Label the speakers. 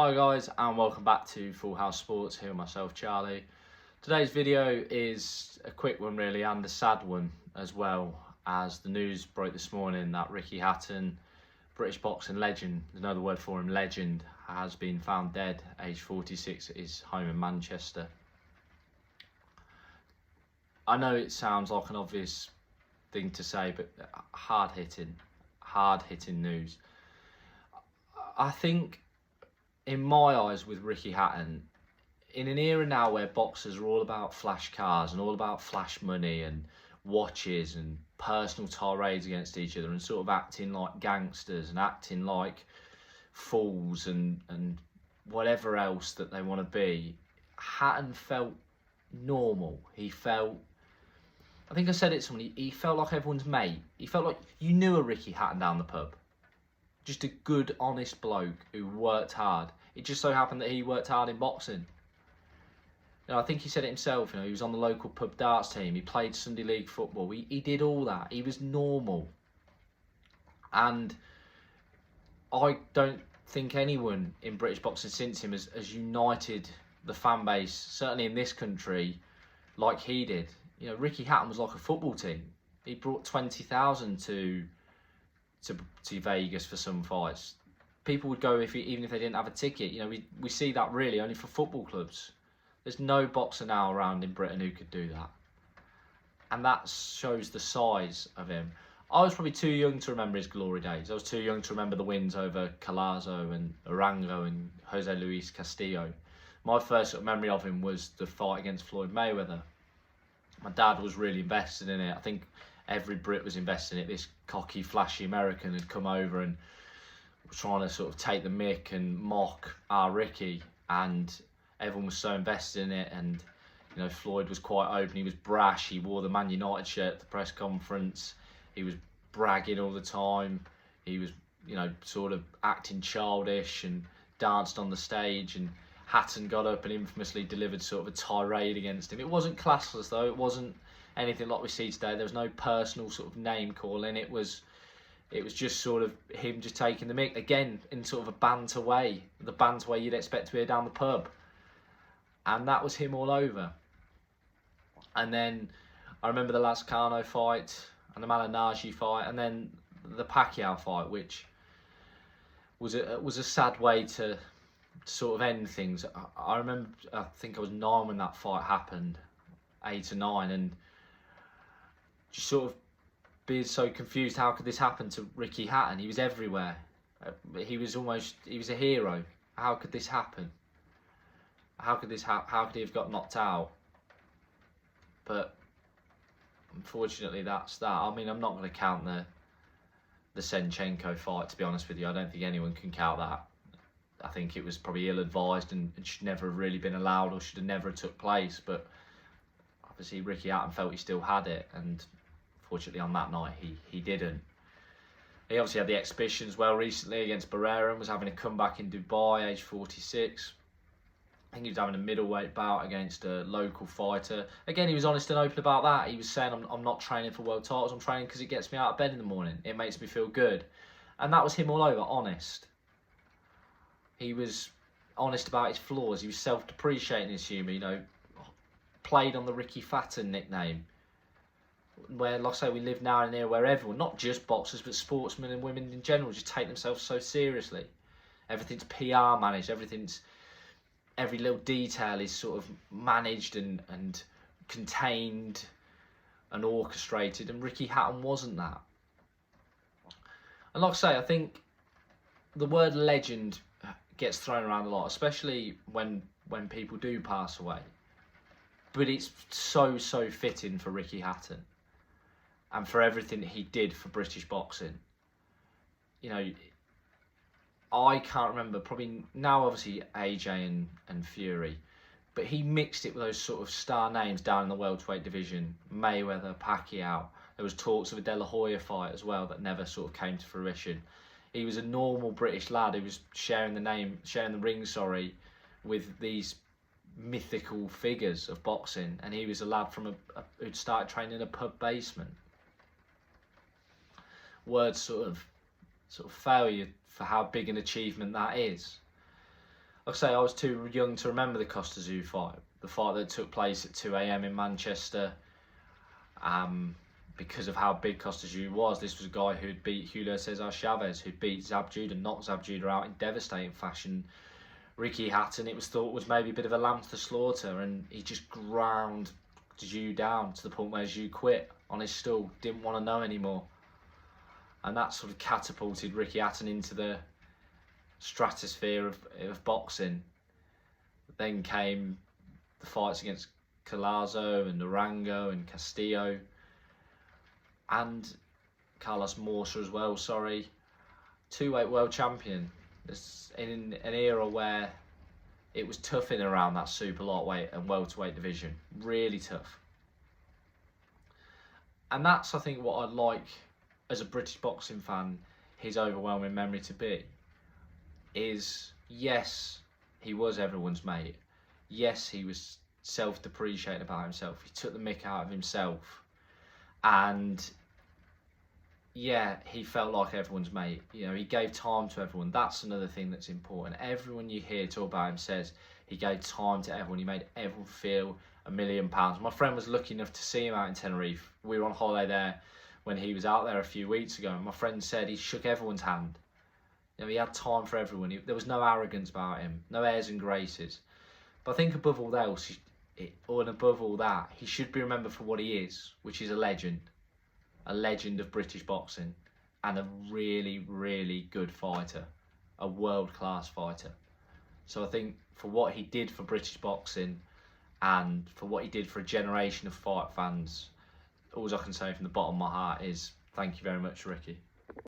Speaker 1: Hi guys, and welcome back to Full House Sports. Here with myself, Charlie. Today's video is a quick one really, and a sad one as well, as the news broke this morning that Ricky Hatton, British boxing legend, there's another word for him, legend, has been found dead, aged 46 at his home in Manchester. I know it sounds like an obvious thing to say, but hard-hitting news. I think, in my eyes, with Ricky Hatton, in an era now where boxers are all about flash cars and all about flash money and watches and personal tirades against each other and sort of acting like gangsters and acting like fools and whatever else that they want to be, Hatton felt normal. He felt, I think I said it to someone, he felt like everyone's mate. He felt like you knew a Ricky Hatton down the pub. Just a good, honest bloke who worked hard. It just so happened that he worked hard in boxing. You know, I think he said it himself, he was on the local pub darts team, he played Sunday League football, he did all that, he was normal. And I don't think anyone in British boxing since him has united the fan base, certainly in this country, like he did. Ricky Hatton was like a football team. He brought 20,000 to Vegas for some fights. People would go even if they didn't have a ticket. We see that really only for football clubs. There's no boxer now around in Britain who could do that. And that shows the size of him. I was probably too young to remember his glory days. I was too young to remember the wins over Collazo and Arango and Jose Luis Castillo. My first sort of memory of him was the fight against Floyd Mayweather. My dad was really invested in it. I think every Brit was invested in it. This cocky, flashy American had come over and was trying to sort of take the mick and mock our Ricky, and everyone was so invested in it. And Floyd was quite open. He was brash. He wore the Man United shirt at the press conference. He was bragging all the time. He was, sort of acting childish and danced on the stage. And Hatton got up and infamously delivered sort of a tirade against him. It wasn't classless though. It wasn't anything like we see today. There was no personal sort of name calling. It was just sort of him just taking the mick, again, in sort of a banter way, the banter way you'd expect to hear down the pub. And that was him all over. And then I remember the Lascano fight and the Malignaggi fight, and then the Pacquiao fight, which was a sad way to sort of end things. I remember, I think I was 9 when that fight happened, 8 or 9, and just sort of being so confused. How could this happen to Ricky Hatton? He was everywhere. He was a hero. How could this happen? How could he have got knocked out? But unfortunately, that's that. I mean, I'm not going to count the Senchenko fight, to be honest with you. I don't think anyone can count that. I think it was probably ill-advised and should never have really been allowed, or should have never took place. But obviously, Ricky Hatton felt he still had it, and fortunately on that night he didn't. He obviously had the exhibition as well recently against Barrera and was having a comeback in Dubai, age 46. I think he was having a middleweight bout against a local fighter. Again, he was honest and open about that. He was saying, I'm not training for world titles, I'm training because it gets me out of bed in the morning. It makes me feel good. And that was him all over, honest. He was honest about his flaws. He was self-depreciating his humour, played on the Ricky Hatton nickname. Where, like I say, we live now in an era where everyone, not just boxers, but sportsmen and women in general, just take themselves so seriously. Everything's PR managed, every little detail is sort of managed and contained and orchestrated, and Ricky Hatton wasn't that. And like I say, I think the word legend gets thrown around a lot, especially when people do pass away. But it's so fitting for Ricky Hatton and for everything he did for British boxing. I can't remember, probably now obviously AJ and Fury, but he mixed it with those sort of star names down in the welterweight division, Mayweather, Pacquiao. There was talks of a De La Hoya fight as well that never sort of came to fruition. He was a normal British lad who was sharing the ring, with these mythical figures of boxing, and he was a lad from who'd started training in a pub basement. Words sort of fail you for how big an achievement that is. like I say, I was too young to remember the Costa Zoo fight. The fight that took place at 2 a.m. in Manchester. Because of how big Costa Zoo was. This was a guy who'd beat Julio Cesar Chavez, who'd beat Zab Judah, knocked Zab Judah out in devastating fashion. Ricky Hatton, it was thought was maybe a bit of a lamb to the slaughter, and he just ground Zhu down to the point where Zhu quit on his stool, didn't want to know anymore. And that sort of catapulted Ricky Hatton into the stratosphere of boxing. Then came the fights against Collazo and Narango and Castillo and Carlos Morsa as well, two-weight world champion. It's in an era where it was tough in and around that super lightweight and welterweight division, really tough. And that's, I think, what I'd like as a British boxing fan, his overwhelming memory to be, is yes, he was everyone's mate. Yes, he was self-depreciating about himself. He took the mick out of himself. And yeah, he felt like everyone's mate. You know, he gave time to everyone. That's another thing that's important. Everyone you hear talk about him says he gave time to everyone. He made everyone feel £1 million. My friend was lucky enough to see him out in Tenerife. We were on holiday there when he was out there a few weeks ago. And my friend said he shook everyone's hand. You know, he had time for everyone. There was no arrogance about him, no airs and graces. But I think above all else, above all that, he should be remembered for what he is, which is a legend of British boxing, and a really, really good fighter, a world-class fighter. So I think for what he did for British boxing, and for what he did for a generation of fight fans, all I can say from the bottom of my heart is thank you very much, Ricky.